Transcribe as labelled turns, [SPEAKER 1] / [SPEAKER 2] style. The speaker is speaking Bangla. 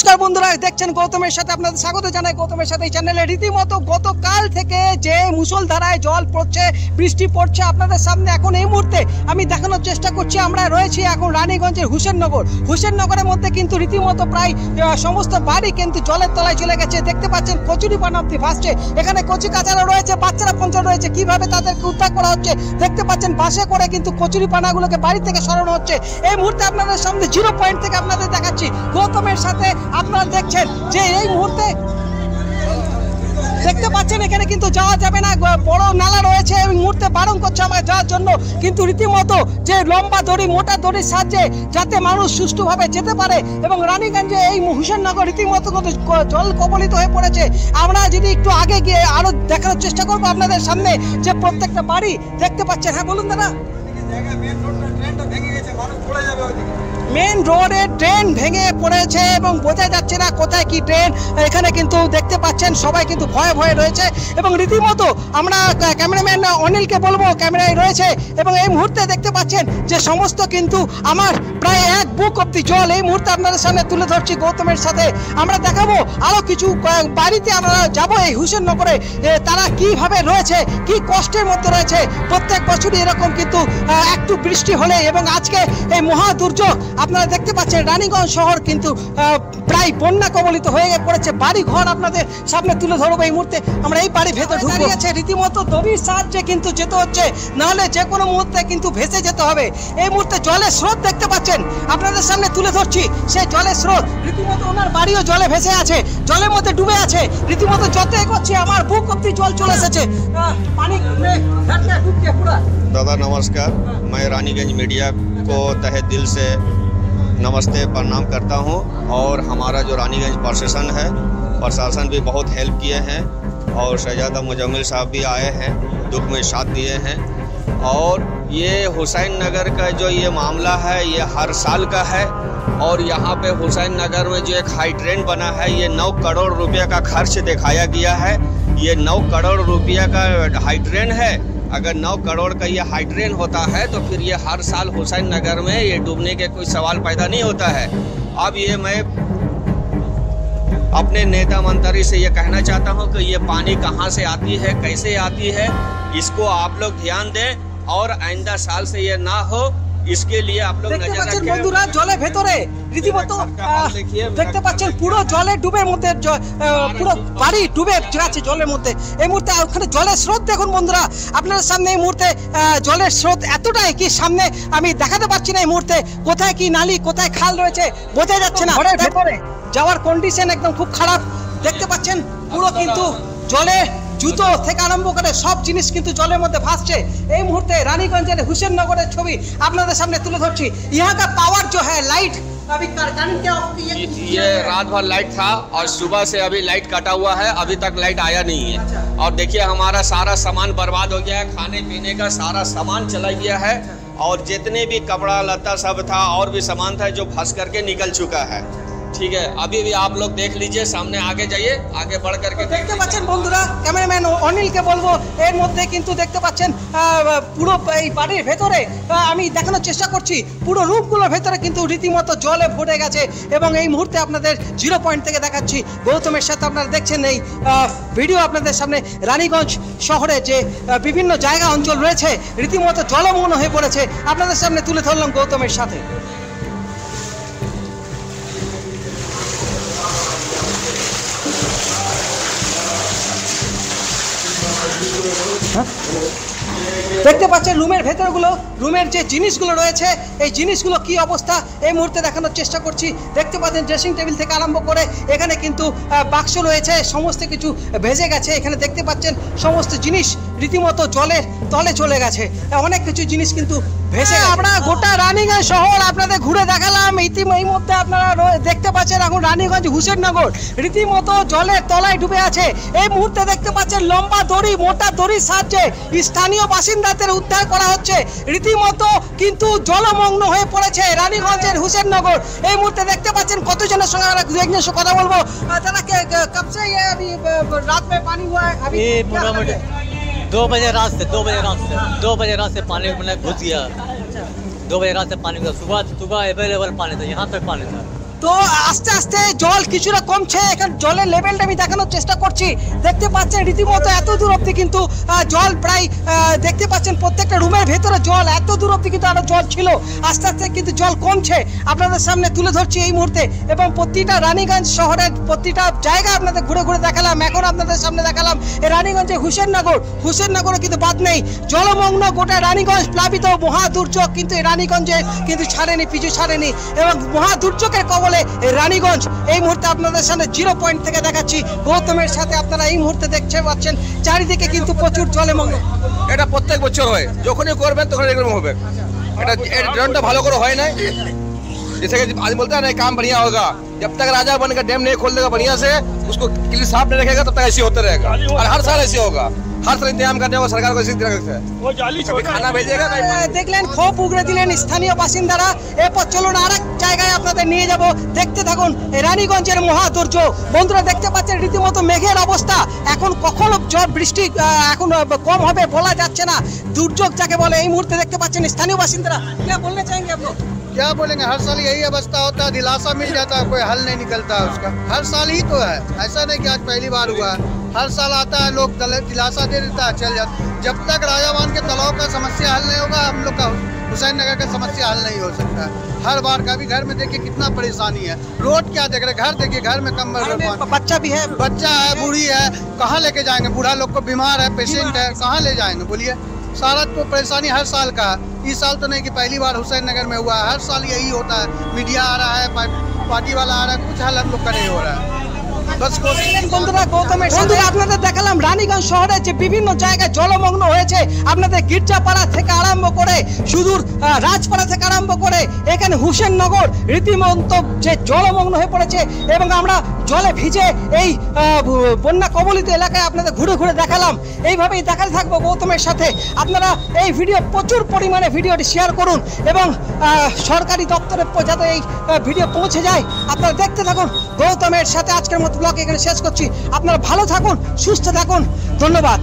[SPEAKER 1] নমস্কার বন্ধুরা, দেখছেন গৌতমের সাথে, আপনাদের স্বাগত জানাই গৌতমের সাথে এই চ্যানেলে। রীতিমতো গতকাল থেকে যে মুষলধারায় জল পড়ছে, বৃষ্টি পড়ছে, আপনাদের সামনে এখন এই মুহূর্তে আমি দেখানোর চেষ্টা করছি। আমরা রয়েছি এখন রানীগঞ্জের হুসেননগরের মধ্যে, কিন্তু রীতিমতো প্রায় সমস্ত বাড়ি কিন্তু জলের তলায় চলে গেছে। দেখতে পাচ্ছেন কচুরিপানা অব্দি ভাসছে, এখানে কচি কাচারা রয়েছে, বাচ্চারা পঞ্চল রয়েছে, কিভাবে তাদেরকে উদ্ধার করা হচ্ছে দেখতে পাচ্ছেন। বাসে করে কিন্তু কচুরিপানাগুলোকে বাড়ি থেকে সরানো হচ্ছে। এই মুহূর্তে আপনাদের সামনে 0 পয়েন্ট থেকে আপনাদের দেখাচ্ছি গৌতমের সাথে। আপনারা দেখছেন যে এই মুহূর্তে দেখতে পাচ্ছেন এখানে কিন্তু যাওয়া যাবে না, বড় নালা রয়েছে, এই মুহূর্তে বারণ করছে আমাকে যাওয়ার জন্য। কিন্তু রীতিমতো যে লম্বা দড়ি, মোটা দড়ির সাহায্যে যাতে মানুষ সুষ্ঠুভাবে যেতে পারে। এবং রানীগঞ্জে এই হুসেননগর রীতিমতো জল কবলিত হয়ে পড়েছে। আমরা যদি একটু আগে গিয়ে আরো দেখানোর চেষ্টা করবো আপনাদের সামনে যে প্রত্যেকটা বাড়ি দেখতে পাচ্ছেন। হ্যাঁ বলুন দাদা। মেন রোডে ট্রেন ভেঙে পড়েছে এবং বোঝা যাচ্ছে না কোথায় কি ট্রেন। এখানে কিন্তু দেখতে পাচ্ছেন সবাই কিন্তু ভয়ে ভয়ে রয়েছে। এবং রীতিমতো আমরা ক্যামেরাম্যান অনিলকে বলবো, ক্যামেরায় রয়েছে। এবং এই মুহূর্তে দেখতে পাচ্ছেন যে সমস্ত কিন্তু আমার প্রায় 1 বুক অব্দি জল এই মুহূর্তে আপনাদের সামনে তুলে ধরছি গৌতমের সাথে। আমরা দেখাবো আরও কিছু বাড়িতে আমরা যাবো এই হুসেননগরে, তারা কিভাবে রয়েছে, কি কষ্টের মধ্যে রয়েছে। প্রত্যেক বছরই এরকম কিন্তু একটু বৃষ্টি হলে এবং আজকে এই মহা দুর্যোগ আপনারা দেখতে পাচ্ছেন রানীগঞ্জ শহর কিন্তু প্রায় বন্যা কবলিত হয়ে পড়েছে। বাড়ি ঘর আপনাদের সামনে তুলে ধরবো এই মুহূর্তে। আমরা এই বাড়ির ভেতর ঢুকে আছে, রীতিমতো দড়ির সাহায্যে কিন্তু যেতে হচ্ছে, নাহলে যে কোনো মুহূর্তে কিন্তু ভেসে যেতে হবে। এই মুহূর্তে জলের স্রোত দেখতে পাচ্ছেন, আপনাদের সামনে তুলে ধরছি সেই জলের স্রোত। রীতিমতো ওনার বাড়িও জলে ভেসে আছে, জলের মধ্যে ডুবে আছে। রীতিমতো যত এগোচ্ছি আমার বুক অব্দি জল চলে এসেছে, পানি ডুবছে পুরো।
[SPEAKER 2] दादा नमस्कार, मैं रानीगंज मीडिया को तहे दिल से नमस्ते प्रणाम करता हूं। और हमारा जो रानीगंज प्रशासन भी बहुत हेल्प किए हैं और शहजादा मुजम्मिल साहब भी आए हैं, दुख में साथ दिए हैं। और ये हुसैन नगर का जो ये मामला है ये हर साल का है। और यहाँ पे हुसैन नगर में जो एक हाइड्रेन बना है, ये 9 करोड़ रुपये का खर्च दिखाया गया है। ये 9 करोड़ रुपये का हाइड्रेन है। अगर 9 करोड़ का ये हाइड्रेन होता है तो फिर ये हर साल हुसैन नगर में ये डूबने के कोई सवाल पैदा नहीं होता है। अब ये मैं अपने नेता मंत्री से ये कहना चाहता हूँ कि ये पानी कहाँ से आती है, कैसे आती है, इसको आप लोग ध्यान दें और आइंदा साल से ये ना हो, इसके लिए आप लोग नजर रखें।
[SPEAKER 1] বন্ধুরা জলে ভেতরে রীতিমতো দেখতে পাচ্ছেন পুরো জলে ডুবে মধ্যে, পুরো বাড়ি ডুবে যাচ্ছে জলের মধ্যে। এই মুহূর্তে ওখানে জলের স্রোত দেখুন বন্ধুরা আপনার সামনে। এই মুহূর্তে জলের স্রোত এতটাই কি সামনে আমি দেখাতে পারছি না। এই মুহূর্তে কোথায় কি নালি, কোথায় খাল রয়েছে বোঝা যাচ্ছে না। ভেতরে যাওয়ার কন্ডিশন একদম খুব খারাপ। দেখতে পাচ্ছেন পুরো কিন্তু জলে জুতো থেকে আরম্ভ করে সব জিনিস কিন্তু জলের মধ্যে ভাসছে। এই মুহূর্তে রানীগঞ্জের হুসেননগরের ছবি আপনাদের সামনে তুলে ধরছি। यहाँ का पावर जो है लाइट अभी
[SPEAKER 2] ये रात भर लाइट था और सुबह से अभी लाइट कटा हुआ है, अभी तक लाइट आया नहीं है। और देखिए हमारा सारा सामान बर्बाद हो गया है, खाने पीने का सारा सामान चला गया है। और जितने भी कपड़ा लत्ता सब था और भी सामान था जो फंस करके निकल चुका है। ठीक है, अभी भी आप लोग देख लीजिए, सामने आगे जाइए, आगे बढ़ करके
[SPEAKER 1] দেখতে পাচ্ছেন বন্ধুরা। ক্যামেরাম্যান অনিলকে বলবো এর মধ্যে কিন্তু দেখতে পাচ্ছেন পুরো এই বাড়ির ভেতরে আমি দেখানোর চেষ্টা করছি, পুরো রুমগুলোর ভেতরে কিন্তু রীতিমতো জলে ভরে গেছে। এবং এই মুহূর্তে আপনাদের 0 পয়েন্ট থেকে দেখাচ্ছি গৌতমের সাথে। আপনারা দেখছেন এই ভিডিও আপনাদের সামনে। রানীগঞ্জ শহরে যে বিভিন্ন জায়গা অঞ্চল রয়েছে রীতিমতো জলমগ্ন হয়ে পড়েছে, আপনাদের সামনে তুলে ধরলাম গৌতমের সাথে। দেখতে পাচ্ছেন রুমের ভেতরগুলো, রুমের যে জিনিসগুলো রয়েছে এই জিনিসগুলো কি অবস্থা এই মুহূর্তে দেখানোর চেষ্টা করছি। দেখতে পাচ্ছেন ড্রেসিং টেবিল থেকে আরম্ভ করে এখানে কিন্তু বাক্স রয়েছে, সমস্ত কিছু ভেসে গেছে। এখানে দেখতে পাচ্ছেন সমস্ত জিনিস রীতিমতো জলের তলে চলে গেছে, অনেক কিছু জিনিস কিন্তু ভেসে। আমরা গোটা রানীগঞ্জ শহর আপনাদের ঘুরে দেখালাম। এই মধ্যে আপনারা দেখতে পাচ্ছেন এখন রানীগঞ্জ হুসেননগর রীতিমতো জলের তলায় ডুবে আছে। এই মুহূর্তে দেখতে পাচ্ছেন লম্বা দড়ি, মোটা দড়ির সাহায্যে স্থানীয় বাসিন্দাদের উদ্ধার করা হচ্ছে। রীতিমতো কিন্তু জলমগ্ন হয়ে পড়েছে রানীগঞ্জের হুসেননগর। এই মুহূর্তে দেখতে পাচ্ছেন কতজনের সঙ্গে আমরা একজনের সঙ্গে কথা বলবো। তারা কব সে রাত में पानी हुआ है? अभी
[SPEAKER 3] 2 बजे रात से 2 बजे रात से पानी में घुस गया। 2 बजे रात से पानी का सुबह अवेलेबल पानी था, यहाँ तक पानी था।
[SPEAKER 1] তো আস্তে আস্তে জল কিছুটা কমছে, এখানে জলের লেভেলটা আমি দেখানোর চেষ্টা করছি। দেখতে পাচ্ছেন রীতিমতো এত দূর অব্দি কিন্তু জল প্রায় দেখতে পাচ্ছেন প্রত্যেকটা রুমের ভেতরে জল, এত দূর অব্দি কিন্তু আরো জল ছিল। আস্তে আস্তে কিন্তু জল কমছে, আপনাদের সামনে তুলে ধরছি এই মুহূর্তে। এবং প্রতিটা রানীগঞ্জ শহরের প্রতিটা জায়গা আপনাদের ঘুরে ঘুরে দেখালাম। এখন আপনাদের সামনে দেখালাম এই রানীগঞ্জে হুসেননগরে কিন্তু বাদ নেই, জলমগ্ন গোটা রানীগঞ্জ প্লাবিত, মহা দুর্যোগ কিন্তু এই রানীগঞ্জে কিন্তু ছাড়েনি, পিছু ছাড়েনি। এবং মহা দুর্যোগের কবলে এই রানীগঞ্জ এই মুহূর্তে আপনাদের সামনে 0 পয়েন্ট থেকে দেখাচ্ছি গৌতমের সাথে। আপনারা এই মুহূর্তে দেখতে পাচ্ছেন চারিদিকে কিন্তু প্রচুর জলে মগ্ন।
[SPEAKER 4] এটা প্রত্যেক বছর হয়, যখনই করবেন তখন এরকম হবে। এটা ড্রেনটা ভালো করে হয় না, जैसे कि आज बोलते हैं ना काम बढ़िया होगा, जब तक राजा बनकर डैम नहीं खोल देगा बढ़िया से, उसको क्लीन साफ नहीं रखेगा तब तक ऐसे होता रहेगा। और हर साल ऐसे होगा, हर साल इंतजाम करने होगा सरकार को, इसी तरह से कभी खाना भेजेगा।
[SPEAKER 1] দেখলেন ক্ষোভ উগড়ে দিলেন স্থানীয় বাসিন্দারা। এরপর চলুন আরেক জায়গায় আপনাদের নিয়ে যাব, দেখতে থাকুন এই রানীগঞ্জের মহা দুর্যোগ। বন্ধুরা দেখতে পাচ্ছেন রীতিমতো মেঘের অবস্থা, এখন কখনো বৃষ্টি এখন কম হবে বলা যাচ্ছে না। দুর্যোগ যাকে বলে এই মুহূর্তে দেখতে পাচ্ছেন স্থানীয় বাসিন্দারা। क्या बोलना चाहेंगे आप लोग?
[SPEAKER 5] क्या बोलेंगे, हर साल यही अवस्था होता है, दिलासा मिल जाता है, कोई हल नहीं निकलता है उसका। हर साल ही तो है, ऐसा नहीं कि आज पहली बार हुआ है। हर साल आता है, लोग दिलासा दे देता है, चल जाता। जब तक राजावान के तालाब का समस्या हल नहीं होगा, हम लोग का हुसैन नगर का समस्या हल नहीं हो सकता है। हर बार का भी घर में देखिए कितना परेशानी है, रोड क्या देख रहे, घर देखिए, घर में कम्बल
[SPEAKER 1] बच्चा भी है,
[SPEAKER 5] बच्चा है, बूढ़ी है, कहाँ लेके जाएंगे? बूढ़ा लोग को बीमार है, पेशेंट है, कहाँ ले जाएंगे बोलिए? सारा तो परेशानी हर साल का है। इस साल तो नहीं कि पहली बार हुसैन नगर में हुआ है, हर साल यही होता है। मीडिया आ रहा है, पार्टी वाला आ रहा है, कुछ हल हम लोग का नहीं हो रहा है। बस
[SPEAKER 1] বন্ধুরা গৌতমের বন্ধুরা আপনাদের দেখালাম রানীগঞ্জ শহরে যে বিভিন্ন জায়গায় জলমগ্ন হয়েছে। আপনাদের গির্জাপাড়া থেকে আরম্ভ করে সুদূর রাজপাড়া থেকে আরম্ভ করে এখানে হুসেননগর রীতিমতো যে জলমগ্ন হয়ে পড়েছে। এবং আমরা জলে ভিজে এই বন্যা কবলিত এলাকায় আপনাদের ঘুরে ঘুরে দেখালাম। এইভাবেই দেখাতে থাকবো গৌতমের সাথে। আপনারা এই ভিডিও প্রচুর পরিমাণে ভিডিওটি শেয়ার করুন এবং সরকারি দপ্তরে যাতে এই ভিডিও পৌঁছে যায়। আপনারা দেখতে থাকুন গৌতমের সাথে। আজকের মতো ব্লগ এখানে শেষ করছি। আপনারা ভালো থাকুন, সুস্থ থাকুন, ধন্যবাদ।